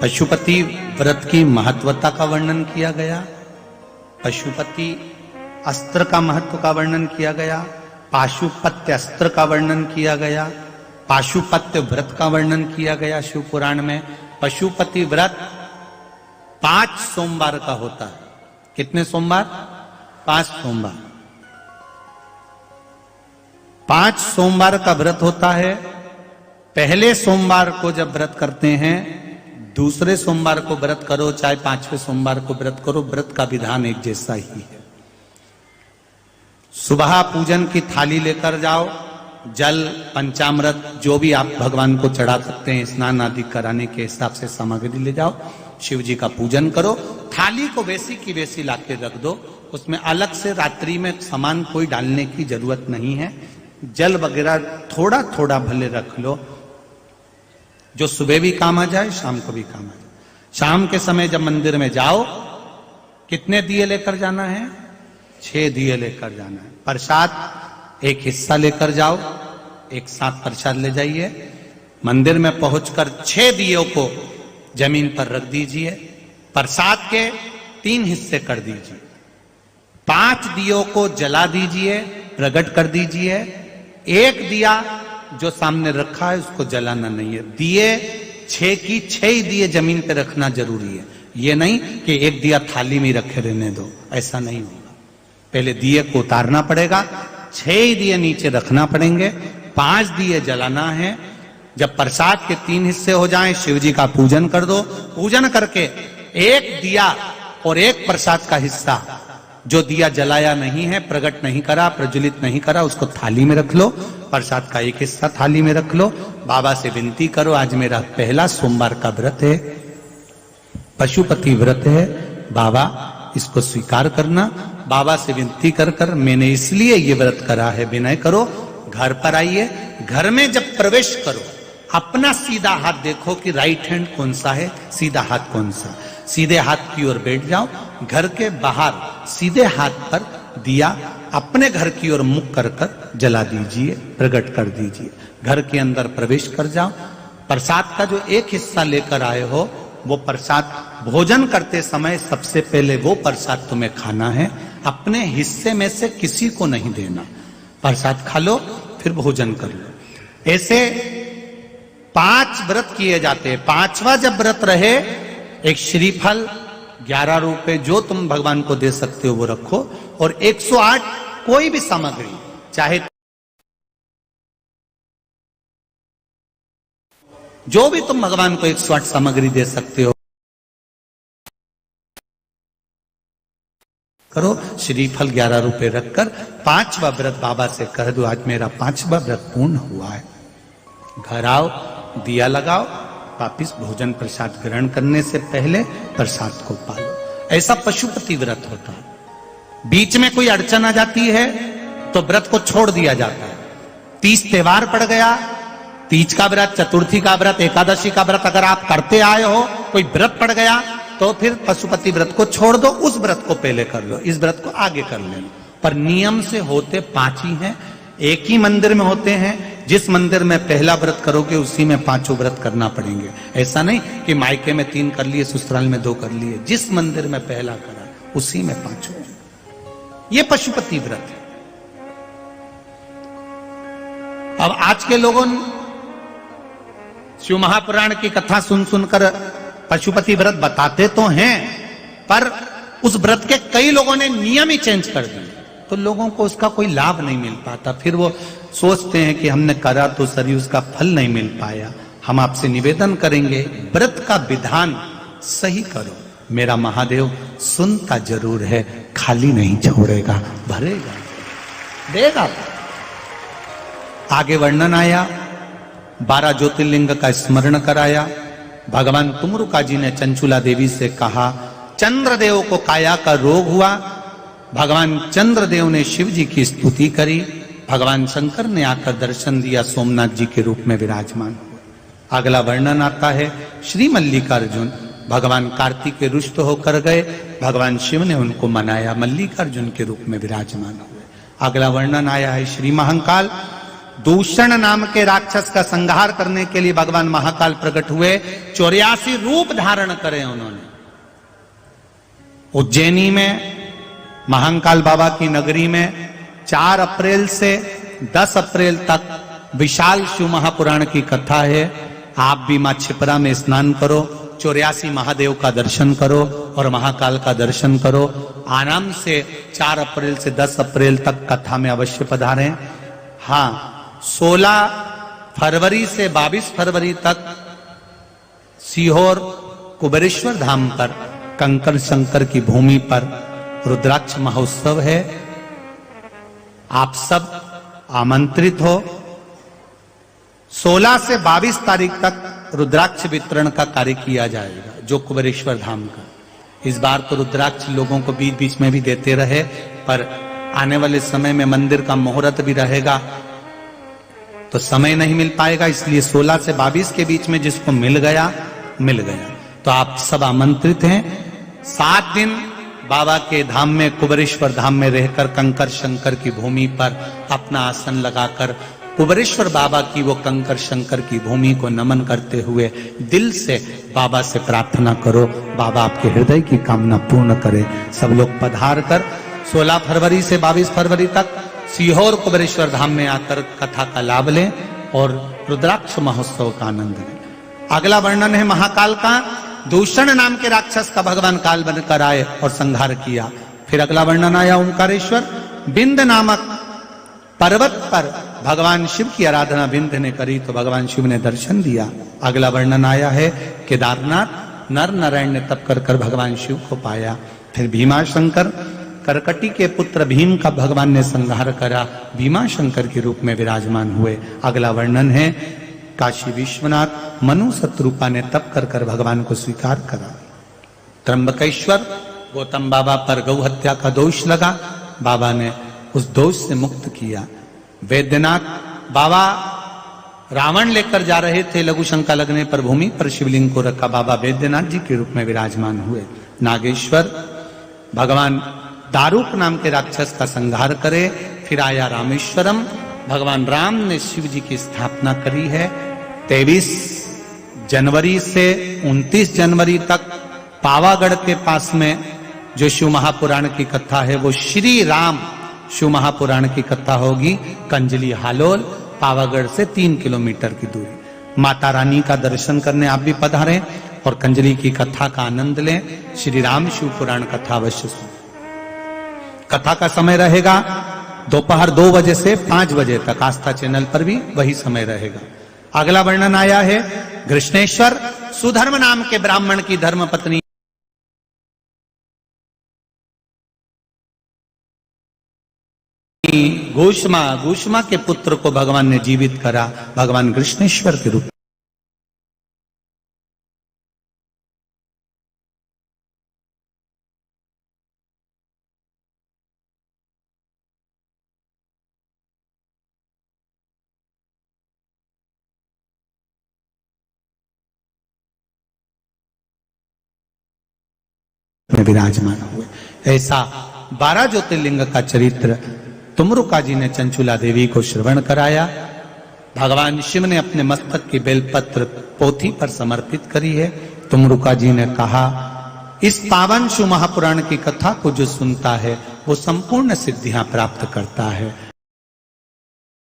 पशुपति व्रत की महत्वता का वर्णन किया गया, पशुपति अस्त्र का महत्व का वर्णन किया गया, पाशुपत्य अस्त्र का वर्णन किया गया, पाशुपत्य व्रत का वर्णन किया गया शिव पुराण में। पशुपति व्रत 5 सोमवार का होता है। कितने सोमवार? 5 सोमवार। 5 सोमवार का व्रत होता है। पहले सोमवार को जब व्रत करते हैं, दूसरे सोमवार को व्रत करो चाहे 5वें सोमवार को व्रत करो, व्रत का विधान एक जैसा ही है। सुबह पूजन की थाली लेकर जाओ, जल पंचामृत जो भी आप भगवान को चढ़ा सकते हैं, स्नान आदि कराने के हिसाब से सामग्री ले जाओ, शिव जी का पूजन करो। थाली को वैसी की वैसी लाके रख दो, उसमें अलग से रात्रि में सामान कोई डालने की जरूरत नहीं है। जल वगैरह थोड़ा थोड़ा भले रख लो, जो सुबह भी काम आ जाए, शाम को भी काम आ जाए। शाम के समय जब मंदिर में जाओ, कितने दिए लेकर जाना है? 6 दिए लेकर जाना है। प्रसाद एक हिस्सा लेकर जाओ, एक साथ प्रसाद ले जाइए। मंदिर में पहुंचकर 6 दियों को जमीन पर रख दीजिए। प्रसाद के 3 हिस्से कर दीजिए। 5 दियों को जला दीजिए, प्रकट कर दीजिए। एक दिया जो सामने रखा है उसको जलाना नहीं है। दिए 6 की 6 ही दिए जमीन पे रखना जरूरी है। ये नहीं कि एक दिया थाली में रखे रहने दो, ऐसा नहीं होगा। पहले दिए को उतारना पड़ेगा, 6 ही दिए नीचे रखना पड़ेंगे, 5 दिए जलाना है। जब प्रसाद के 3 हिस्से हो जाएं, शिव जी का पूजन कर दो। पूजन करके एक दिया और एक प्रसाद का हिस्सा जो दिया जलाया नहीं है, प्रकट नहीं करा, प्रज्वलित नहीं करा, उसको थाली में रख लो। प्रसाद का एक हिस्सा थाली में रख लो। बाबा से विनती करो, आज मेरा पहला सोमवार का व्रत है, पशुपति व्रत है, बाबा इसको स्वीकार करना। बाबा से विनती कर कर मैंने इसलिए ये व्रत करा है, विनय करो। घर पर आइए, घर में जब प्रवेश करो, अपना सीधा हाथ देखो कि राइट हैंड कौन सा है, सीधा हाथ कौन सा। सीधे हाथ की ओर बैठ जाओ। घर के बाहर सीधे हाथ पर दिया अपने घर की ओर मुख कर कर जला दीजिए, प्रकट कर दीजिए। घर के अंदर प्रवेश कर जाओ। प्रसाद का जो एक हिस्सा लेकर आए हो, वो प्रसाद भोजन करते समय सबसे पहले वो प्रसाद तुम्हें खाना है, अपने हिस्से में से किसी को नहीं देना। प्रसाद खा लो, फिर भोजन कर लो। ऐसे 5 व्रत किए जाते हैं। 5वां जब व्रत रहे, एक श्रीफल 11 रुपए जो तुम भगवान को दे सकते हो वो रखो, और 108 कोई भी सामग्री, चाहे जो भी तुम भगवान को 108 सामग्री दे सकते हो करो। श्रीफल 11 रुपए रखकर 5वां व्रत बाबा से कह दो, आज मेरा 5वां व्रत पूर्ण हुआ है। घर आओ, दिया लगाओ, वापिस भोजन प्रसाद ग्रहण करने से पहले प्रसाद को पालो। ऐसा पशुपति व्रत होता है। बीच में कोई अड़चन आ जाती है तो व्रत को छोड़ दिया जाता है। 30 त्योहार पड़ गया, तीज का व्रत, चतुर्थी का व्रत, एकादशी का व्रत अगर आप करते आए हो, कोई व्रत पड़ गया तो फिर पशुपति व्रत को छोड़ दो, उस व्रत को पहले कर लो, इस व्रत को आगे कर लेना। पर नियम से होते 5 ही हैं, एक ही मंदिर में होते हैं। जिस मंदिर में पहला व्रत करोगे उसी में 5 व्रत करना पड़ेंगे। ऐसा नहीं कि मायके में 3 कर लिए, ससुराल में 2 कर लिए। जिस मंदिर में पहला करा उसी में 5। ये पशुपति व्रत है। अब आज के लोगों शिव महापुराण की कथा सुन सुनकर पशुपति व्रत बताते तो हैं, पर उस व्रत के कई लोगों ने नियम ही चेंज कर दिए, तो लोगों को उसका कोई लाभ नहीं मिल पाता। फिर वो सोचते हैं कि हमने करा तो सही, उसका फल नहीं मिल पाया। हम आपसे निवेदन करेंगे, व्रत का विधान सही करो। मेरा महादेव सुनता जरूर है, खाली नहीं छोड़ेगा, भरेगा, देगा। आगे वर्णन आया, 12 ज्योतिर्लिंग का स्मरण कराया। भगवान तुमरुका जी ने चंचुला देवी से कहा, चंद्रदेव को काया का रोग हुआ। भगवान चंद्रदेव ने शिव जी की स्तुति करी। भगवान शंकर ने आकर दर्शन दिया, सोमनाथ जी के रूप में विराजमान हुए। अगला वर्णन आता है, श्री मल्लिकार्जुन भगवान कार्तिक के रुष्ट होकर गए, भगवान शिव ने उनको मनाया, मल्लिकार्जुन के रूप में विराजमान हुए। अगला वर्णन आया है श्री महाकाल, दूषण नाम के राक्षस का संहार करने के लिए भगवान महाकाल प्रकट हुए। 84 रूप धारण करे उन्होंने। उज्जैनी में महाकाल बाबा की नगरी में 4 अप्रैल से 10 अप्रैल तक विशाल शिव महापुराण की कथा है। आप भी मां छिपरा में स्नान करो, 84 महादेव का दर्शन करो और महाकाल का दर्शन करो। आराम से 4 अप्रैल से 10 अप्रैल तक कथा में अवश्य पधारें। हाँ, 16 फरवरी से 22 फरवरी तक सीहोर कुबेरेश्वर धाम पर कंकर शंकर की भूमि पर रुद्राक्ष महोत्सव है। आप सब आमंत्रित हो। 16 से 22 तारीख तक रुद्राक्ष वितरण का कार्य किया जाएगा, जो कुबेरेश्वर धाम का। इस बार तो रुद्राक्ष लोगों को बीच बीच में भी देते रहे, पर आने वाले समय में मंदिर का मुहूर्त भी रहेगा तो समय नहीं मिल पाएगा, इसलिए 16 से 22 के बीच में जिसको मिल गया मिल गया। तो आप सब आमंत्रित हैं। 7 दिन बाबा के धाम में, कुबेरेश्वर धाम में रहकर कंकर शंकर की भूमि पर अपना आसन लगाकर कुबेरेश्वर बाबा की वो कंकर शंकर की भूमि को नमन करते हुए दिल से बाबा से प्रार्थना करो, बाबा आपके हृदय की कामना पूर्ण करे। सब लोग पधार कर 16 फरवरी से 22 फरवरी तक सीहोर कुबेरेश्वर धाम में आकर कथा का लाभ लें और रुद्राक्ष महोत्सव का आनंद लें। अगला वर्णन है महाकाल का। दूषण नाम के राक्षस का भगवान काल बनकर आए और संहार किया। फिर अगला वर्णन आया ओंकारेश्वर। बिंद नामक पर्वत पर भगवान शिव की आराधना बिंद ने करी तो भगवान शिव ने दर्शन दिया। अगला वर्णन आया है केदारनाथ। नर नारायण ने तप कर कर भगवान शिव को पाया। फिर भीमाशंकर, करकटी के पुत्र भीम का भगवान ने संहार करा, भीमाशंकर के रूप में विराजमान हुए। अगला वर्णन है काशी विश्वनाथ। मनु शत्रुपा ने तप कर कर भगवान को स्वीकार करा। त्र्यंबकेश्वर, गौतम बाबा पर गौ हत्या का दोष लगा, बाबा ने उस दोष से मुक्त किया। वैद्यनाथ, बाबा रावण लेकर जा रहे थे, लघु शंका लगने पर भूमि पर शिवलिंग को रखा, बाबा वैद्यनाथ जी के रूप में विराजमान हुए। नागेश्वर, भगवान दारुक नाम के राक्षस का संहार करे। फिर आया रामेश्वरम। भगवान राम ने शिव जी की स्थापना करी है। 23 जनवरी से 29 जनवरी तक पावागढ़ के पास में जो शिव महापुराण की कथा है वो श्री राम शिव महापुराण की कथा होगी। कंजली हालोल, पावागढ़ से 3 किलोमीटर की दूरी। माता रानी का दर्शन करने आप भी पधारें और कंजली की कथा का आनंद लें। श्री राम शिव पुराण कथा अवश्य सुन। कथा का समय रहेगा दोपहर 2 बजे से 5 बजे तक। आस्था चैनल पर भी वही समय रहेगा। अगला वर्णन आया है कृष्णेश्वर। सुधर्म नाम के ब्राह्मण की धर्म पत्नी घूष्मा के पुत्र को भगवान ने जीवित करा, भगवान कृष्णेश्वर के रूप में विराजमान हुए। ऐसा 12 ज्योतिर्लिंग का चरित्र तुमरुका जी ने चंचुला देवी को श्रवण कराया। भगवान शिव ने अपने मस्तक की बेलपत्र पोथी पर समर्पित करी है। तुमरुका जी ने कहा, इस पावन शिव महापुराण की कथा को जो सुनता है वो संपूर्ण सिद्धियां प्राप्त करता है।